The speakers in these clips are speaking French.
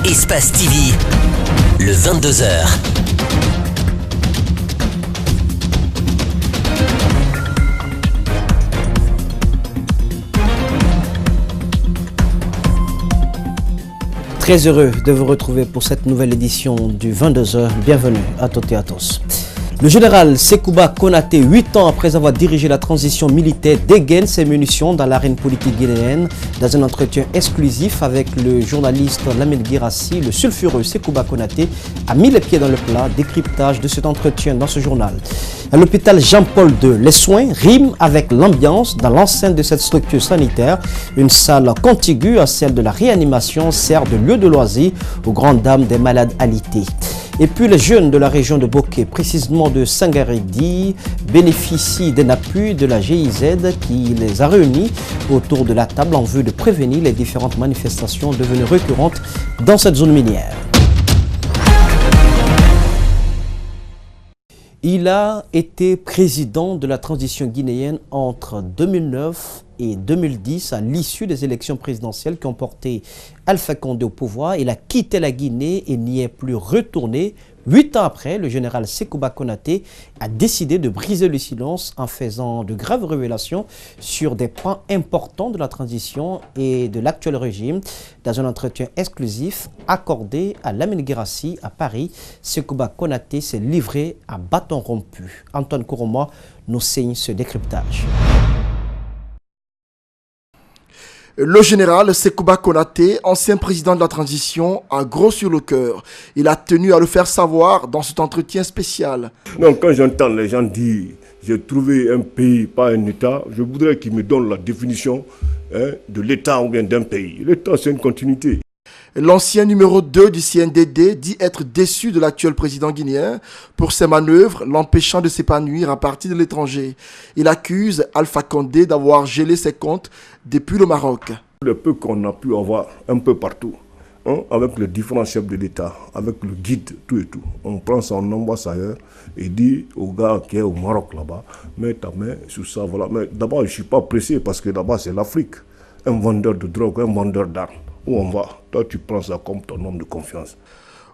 Espace TV, le 22h. Très heureux de vous retrouver pour cette nouvelle édition du 22h. Bienvenue à toutes et à tous. Le général Sekouba Konaté, 8 ans après avoir dirigé la transition militaire, dégaine ses munitions dans l'arène politique guinéenne. Dans un entretien exclusif avec le journaliste Lamine Guirassi, le sulfureux Sekouba Konaté a mis les pieds dans le plat. Décryptage de cet entretien dans ce journal. À l'hôpital Jean-Paul II, les soins riment avec l'ambiance dans l'enceinte de cette structure sanitaire. Une salle contiguë à celle de la réanimation sert de lieu de loisir aux grandes dames des malades alités. Et puis les jeunes de la région de Bokeh, précisément de Sangaredi, bénéficient d'un appui de la GIZ qui les a réunis autour de la table en vue de prévenir les différentes manifestations devenues récurrentes dans cette zone minière. Il a été président de la transition guinéenne entre 2009 et 2010 à l'issue des élections présidentielles qui ont porté Alpha Condé au pouvoir. Il a quitté la Guinée et n'y est plus retourné. 8 ans après, le général Sekouba Konaté a décidé de briser le silence en faisant de graves révélations sur des points importants de la transition et de l'actuel régime. Dans un entretien exclusif accordé à Lamine Guirassi à Paris, Sekouba Konaté s'est livré à bâton rompu. Antoine Kouroma nous signe ce décryptage. Le général Sekouba Konaté, ancien président de la transition, a gros sur le cœur. Il a tenu à le faire savoir dans cet entretien spécial. Donc quand j'entends les gens dire « j'ai trouvé un pays, pas un État », je voudrais qu'ils me donnent la définition de l'État ou bien d'un pays. L'État, c'est une continuité. L'ancien numéro 2 du CNDD dit être déçu de l'actuel président guinéen pour ses manœuvres l'empêchant de s'épanouir à partir de l'étranger. Il accuse Alpha Condé d'avoir gelé ses comptes depuis le Maroc. Le peu qu'on a pu avoir un peu partout, avec les différents chefs de l'État, avec le guide, tout et tout. On prend son ambassadeur et dit au gars qui est au Maroc là-bas, mets ta main sur ça, voilà. Mais d'abord, je ne suis pas pressé parce que là-bas, c'est l'Afrique. Un vendeur de drogue, un vendeur d'armes. Où on va? Toi, tu prends ça comme ton homme de confiance.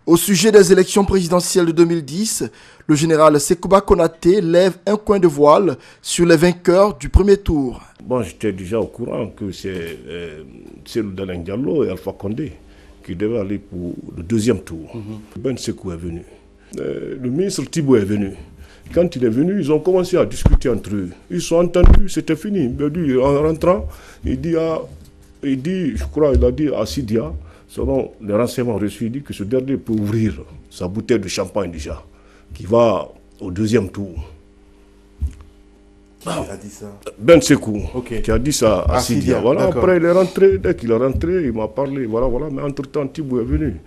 Au sujet des élections présidentielles de 2010, le général Sekouba Konaté lève un coin de voile sur les vainqueurs du premier tour. Bon, j'étais déjà au courant que c'est Cellou Dalein Diallo et Alpha Condé qui devaient aller pour le deuxième tour. Ben Sekou est venu. Le ministre Thibault est venu. Quand il est venu, ils ont commencé à discuter entre eux. Ils se sont entendus, c'était fini. Mais lui, en rentrant, il dit, je crois, il a dit à Sidia, selon les renseignements reçus, il dit que ce dernier peut ouvrir sa bouteille de champagne déjà, qui va au deuxième tour. Qui a dit ça? Ben Sekou, Okay. Qui a dit ça à Sidia. Voilà, après il est rentré, dès qu'il est rentré, il m'a parlé, voilà. Mais entre-temps, Thibault est venu.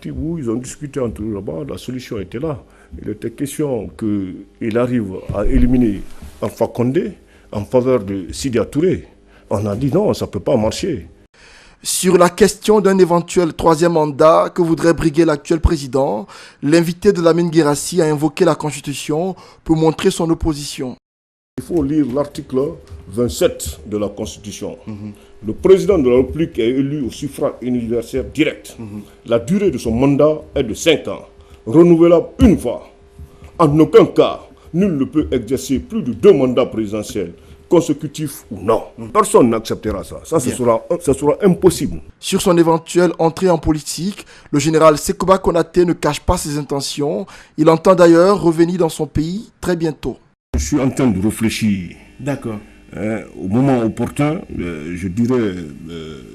Thibault, ils ont discuté entre eux là-bas, la solution était là. Il était question qu'il arrive à éliminer Alpha Condé en faveur de Sidia Touré. On a dit non, ça ne peut pas marcher. Sur la question d'un éventuel troisième mandat que voudrait briguer l'actuel président, l'invité de Lamine Guirassi a invoqué la Constitution pour montrer son opposition. Il faut lire l'article 27 de la Constitution. Le président de la République est élu au suffrage universel direct. La durée de son mandat est de 5 ans, renouvelable une fois. En aucun cas, nul ne peut exercer plus de 2 mandats présidentiels, consécutifs ou non. Personne n'acceptera ça. Ça sera impossible. Sur son éventuelle entrée en politique, le général Sekouba Konaté ne cache pas ses intentions. Il entend d'ailleurs revenir dans son pays très bientôt. Je suis en train de réfléchir. D'accord. Au moment opportun, je dirais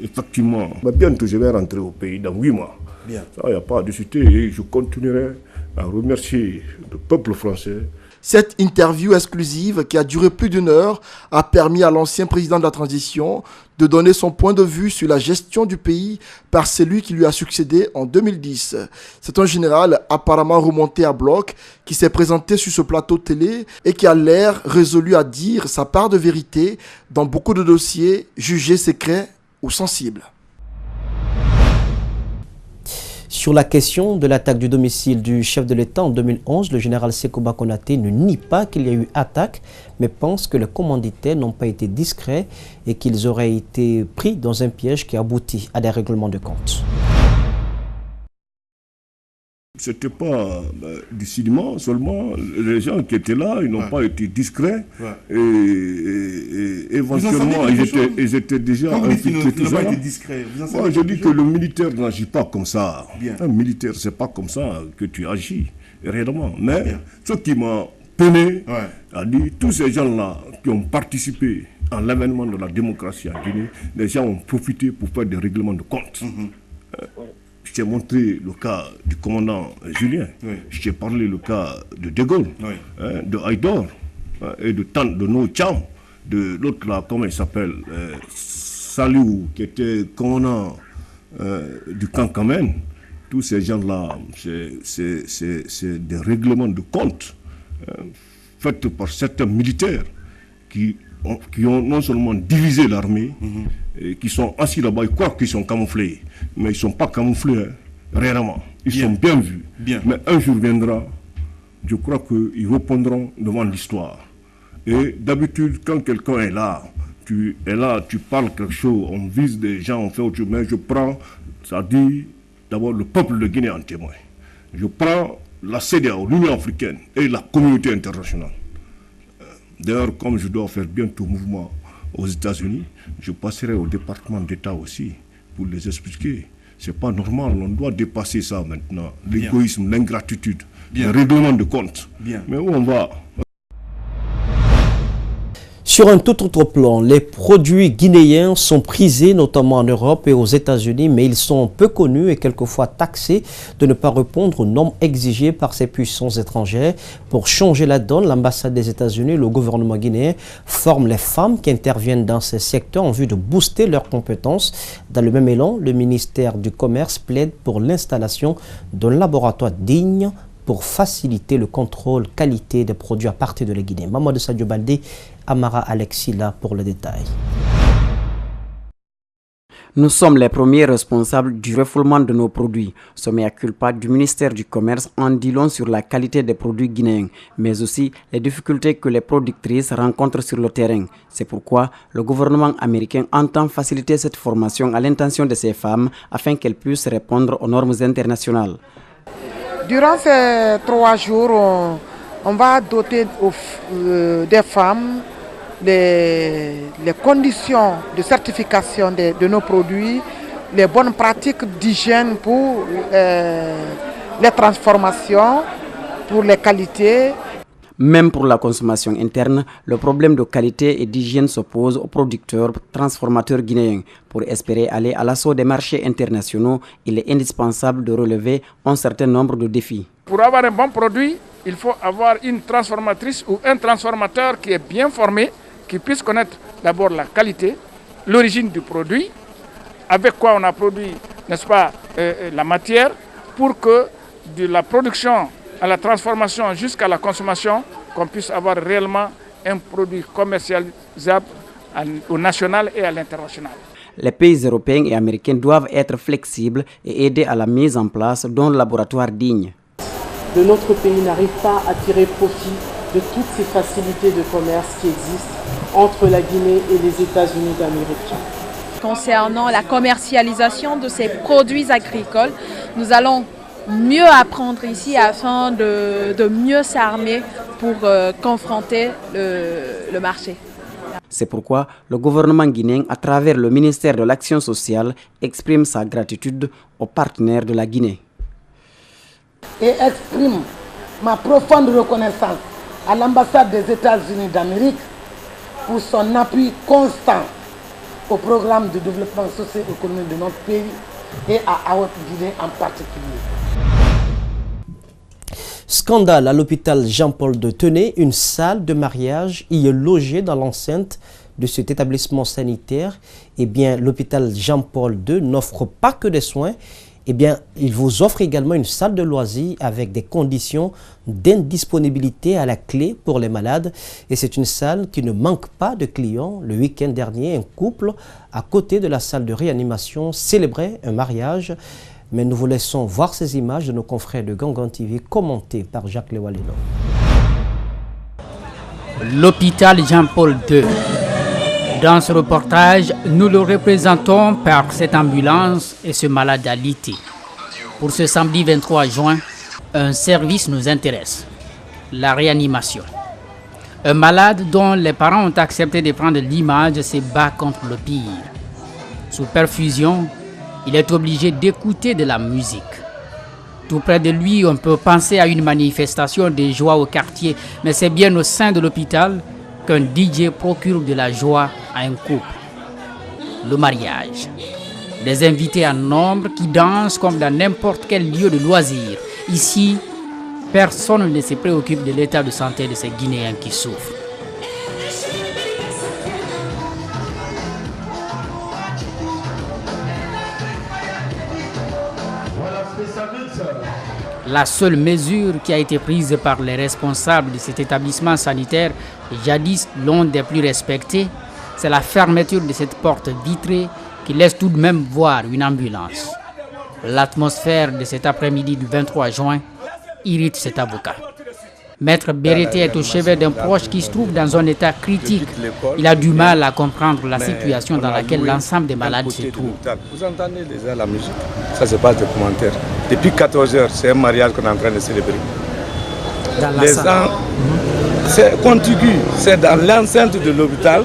effectivement, bientôt je vais rentrer au pays dans 8 mois. Bien. Ça, il n'y a pas à discuter et je continuerai à remercier le peuple français. Cette interview exclusive, qui a duré plus d'1 heure, a permis à l'ancien président de la transition de donner son point de vue sur la gestion du pays par celui qui lui a succédé en 2010. C'est un général apparemment remonté à bloc qui s'est présenté sur ce plateau télé et qui a l'air résolu à dire sa part de vérité dans beaucoup de dossiers jugés secrets ou sensibles. Sur la question de l'attaque du domicile du chef de l'État en 2011, le général Sekouba Konaté ne nie pas qu'il y a eu attaque, mais pense que les commanditaires n'ont pas été discrets et qu'ils auraient été pris dans un piège qui aboutit à des règlements de compte. C'était pas du cinéma seulement. Les gens qui étaient là, ils n'ont pas été discrets. Et éventuellement, ils étaient déjà impliqués. Moi, je dis que le militaire n'agit pas comme ça. Un militaire, c'est pas comme ça que tu agis, réellement. Mais ce qui m'a peiné, a dit, tous ces gens-là qui ont participé à l'avènement de la démocratie en Guinée, les gens ont profité pour faire des règlements de compte. Je t'ai montré le cas du commandant Julien, je t'ai parlé le cas de De Gaulle, de Haïdor, et de No Cham, de l'autre là, comment il s'appelle, Saliou, qui était commandant du camp Kamen. Tous ces gens-là, c'est des règlements de compte faits par certains militaires qui ont non seulement divisé l'armée, et qui sont assis là-bas, ils croient qu'ils sont camouflés, mais ils ne sont pas camouflés, réellement. Ils sont bien vus. Mais un jour viendra, je crois qu'ils répondront devant l'histoire. Et d'habitude, quand quelqu'un est là, tu parles quelque chose, on vise des gens, on fait autre chose, mais je prends, ça dit d'abord le peuple de Guinée en témoin. Je prends la CEDEAO, l'Union africaine et la communauté internationale. D'ailleurs, comme je dois faire bientôt mouvement aux États-Unis, je passerai au département d'État aussi pour les expliquer. C'est pas normal, on doit dépasser ça maintenant. L'égoïsme, l'ingratitude, le règlement de compte. Mais où on va? Sur un tout autre plan, les produits guinéens sont prisés notamment en Europe et aux États-Unis, mais ils sont peu connus et quelquefois taxés de ne pas répondre aux normes exigées par ces puissances étrangères. Pour changer la donne, l'ambassade des États-Unis et le gouvernement guinéen forment les femmes qui interviennent dans ces secteurs en vue de booster leurs compétences. Dans le même élan, le ministère du Commerce plaide pour l'installation d'un laboratoire digne pour faciliter le contrôle qualité des produits à partir de la Guinée. Mamadou Sadio Baldé, Amara Alexis là pour le détail. Nous sommes les premiers responsables du refoulement de nos produits. Ce mea culpa du ministère du Commerce en dit long sur la qualité des produits guinéens, mais aussi les difficultés que les productrices rencontrent sur le terrain. C'est pourquoi le gouvernement américain entend faciliter cette formation à l'intention de ces femmes afin qu'elles puissent répondre aux normes internationales. Durant ces 3 jours, on va doter des femmes les conditions de certification de nos produits, les bonnes pratiques d'hygiène pour les transformations, pour les qualités. Même pour la consommation interne, le problème de qualité et d'hygiène se pose aux producteurs transformateurs guinéens. Pour espérer aller à l'assaut des marchés internationaux, il est indispensable de relever un certain nombre de défis. Pour avoir un bon produit, il faut avoir une transformatrice ou un transformateur qui est bien formé, qui puisse connaître d'abord la qualité, l'origine du produit, avec quoi on a produit, n'est-ce pas, la matière, pour que de la production à la transformation jusqu'à la consommation, qu'on puisse avoir réellement un produit commercialisable au national et à l'international. Les pays européens et américains doivent être flexibles et aider à la mise en place d'un laboratoire digne. De notre pays n'arrive pas à tirer profit de toutes ces facilités de commerce qui existent entre la Guinée et les États-Unis d'Amérique. Concernant la commercialisation de ces produits agricoles, nous allons mieux apprendre ici afin de mieux s'armer pour confronter le marché. C'est pourquoi le gouvernement guinéen, à travers le ministère de l'Action sociale, exprime sa gratitude aux partenaires de la Guinée. Et exprime ma profonde reconnaissance à l'ambassade des États-Unis d'Amérique pour son appui constant au programme de développement socio-économique de notre pays et à AOP Guinée en particulier. Scandale à l'hôpital Jean-Paul de Tenay, une salle de mariage y est logée dans l'enceinte de cet établissement sanitaire. Eh bien, l'hôpital Jean-Paul II n'offre pas que des soins. Eh bien, il vous offre également une salle de loisirs avec des conditions d'indisponibilité à la clé pour les malades. Et c'est une salle qui ne manque pas de clients. Le week-end dernier, un couple, à côté de la salle de réanimation, célébrait un mariage. Mais nous vous laissons voir ces images de nos confrères de Gangan TV commentées par Jacques Lewaleno. L'hôpital Jean-Paul II. Dans ce reportage, nous le représentons par cette ambulance et ce malade alité. Pour ce samedi 23 juin, un service nous intéresse, la réanimation. Un malade dont les parents ont accepté de prendre l'image se bat contre le pire. Sous perfusion, il est obligé d'écouter de la musique. Tout près de lui, on peut penser à une manifestation de joie au quartier, mais c'est bien au sein de l'hôpital qu'un DJ procure de la joie à un couple. Le mariage. Des invités en nombre qui dansent comme dans n'importe quel lieu de loisir. Ici, personne ne se préoccupe de l'état de santé de ces Guinéens qui souffrent. La seule mesure qui a été prise par les responsables de cet établissement sanitaire, jadis l'un des plus respectés, c'est la fermeture de cette porte vitrée qui laisse tout de même voir une ambulance. L'atmosphère de cet après-midi du 23 juin irrite cet avocat. Maître Bérété est au chevet d'un proche qui se trouve dans un état critique. Il a du mal à comprendre la situation dans laquelle l'ensemble des malades se trouvent. Vous entendez déjà la musique? Ça se passe des commentaires. Depuis 14 heures, c'est un mariage qu'on est en train de célébrer. Les gens, c'est contigu, c'est dans l'enceinte de l'hôpital.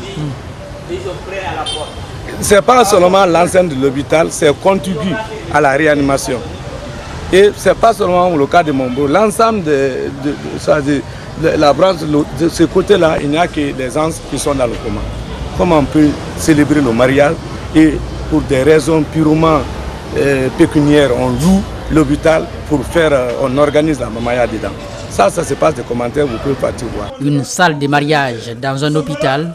C'est pas seulement l'enceinte de l'hôpital, c'est contigu à la réanimation. Et ce n'est pas seulement le cas de Mombo, l'ensemble de la branche de ce côté-là, il n'y a que des gens qui sont dans le coma. Comment on peut célébrer le mariage et pour des raisons purement pécuniaires, on loue l'hôpital pour faire, on organise la mamaya dedans. Ça se passe des commentaires, vous pouvez partir voir. Une salle de mariage dans un hôpital,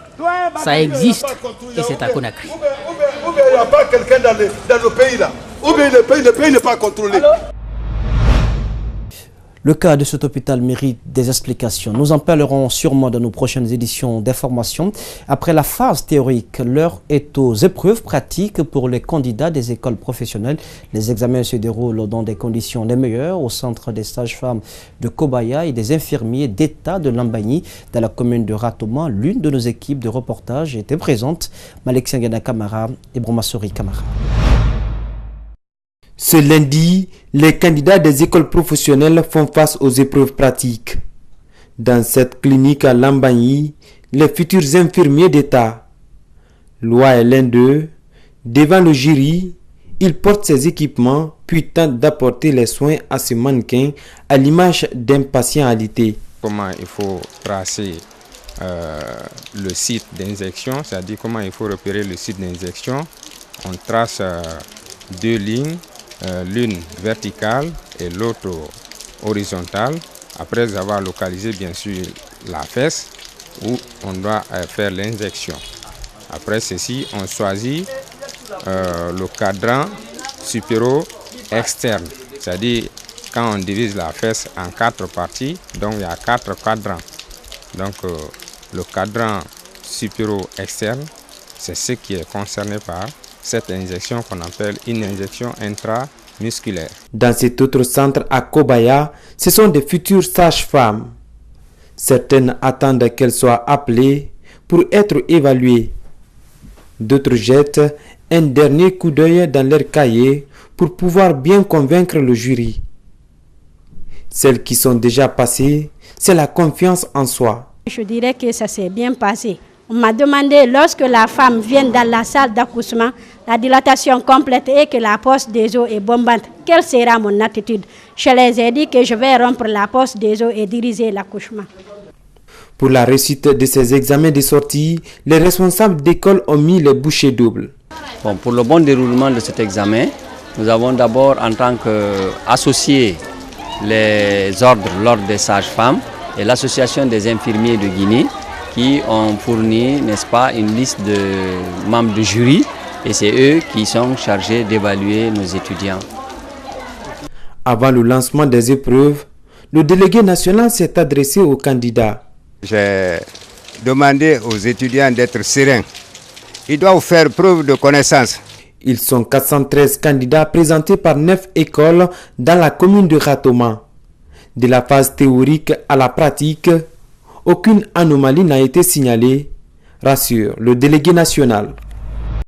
ça existe et c'est à Conakry. Ou bien il n'y a pas quelqu'un dans le pays là, ou bien le pays n'est pas contrôlé. Le cas de cet hôpital mérite des explications. Nous en parlerons sûrement dans nos prochaines éditions d'information. Après la phase théorique, l'heure est aux épreuves pratiques pour les candidats des écoles professionnelles. Les examens se déroulent dans des conditions les meilleures au centre des sages-femmes de Kobaya et des infirmiers d'État de Lambagny dans la commune de Ratoma. L'une de nos équipes de reportage était présente. Malek Sangana Kamara et Bromasori Kamara. Ce lundi, les candidats des écoles professionnelles font face aux épreuves pratiques. Dans cette clinique à Lambagny, les futurs infirmiers d'État. Loi est l'un d'eux. Devant le jury, il porte ses équipements puis tente d'apporter les soins à ce mannequin à l'image d'un patient alité. Comment il faut tracer le site d'injection, c'est-à-dire comment il faut repérer le site d'injection. On trace deux lignes. L'une verticale et l'autre horizontale, après avoir localisé bien sûr la fesse où on doit faire l'injection. Après ceci, on choisit le cadran supéro-externe, c'est-à-dire quand on divise la fesse en 4 parties, donc il y a 4 cadrans. Donc le cadran supéro-externe, c'est ce qui est concerné par cette injection qu'on appelle une injection intramusculaire. Dans cet autre centre à Kobaya, ce sont des futures sages-femmes. Certaines attendent qu'elles soient appelées pour être évaluées. D'autres jettent un dernier coup d'œil dans leur cahier pour pouvoir bien convaincre le jury. Celles qui sont déjà passées, c'est la confiance en soi. Je dirais que ça s'est bien passé. On m'a demandé, lorsque la femme vient dans la salle d'accouchement, la dilatation complète et que la poche des os est bombante, quelle sera mon attitude? Je les ai dit que je vais rompre la poche des os et diriger l'accouchement. Pour la réussite de ces examens de sortie, les responsables d'école ont mis les bouchées doubles. Bon, pour le bon déroulement de cet examen, nous avons d'abord en tant qu'associés les l'ordre des sages-femmes et l'association des infirmiers de Guinée, qui ont fourni, n'est-ce pas, une liste de membres de jury et c'est eux qui sont chargés d'évaluer nos étudiants. Avant le lancement des épreuves, le délégué national s'est adressé aux candidats. J'ai demandé aux étudiants d'être sereins. Ils doivent faire preuve de connaissance. Ils sont 413 candidats présentés par 9 écoles dans la commune de Ratoma. De la phase théorique à la pratique, aucune anomalie n'a été signalée, rassure le délégué national.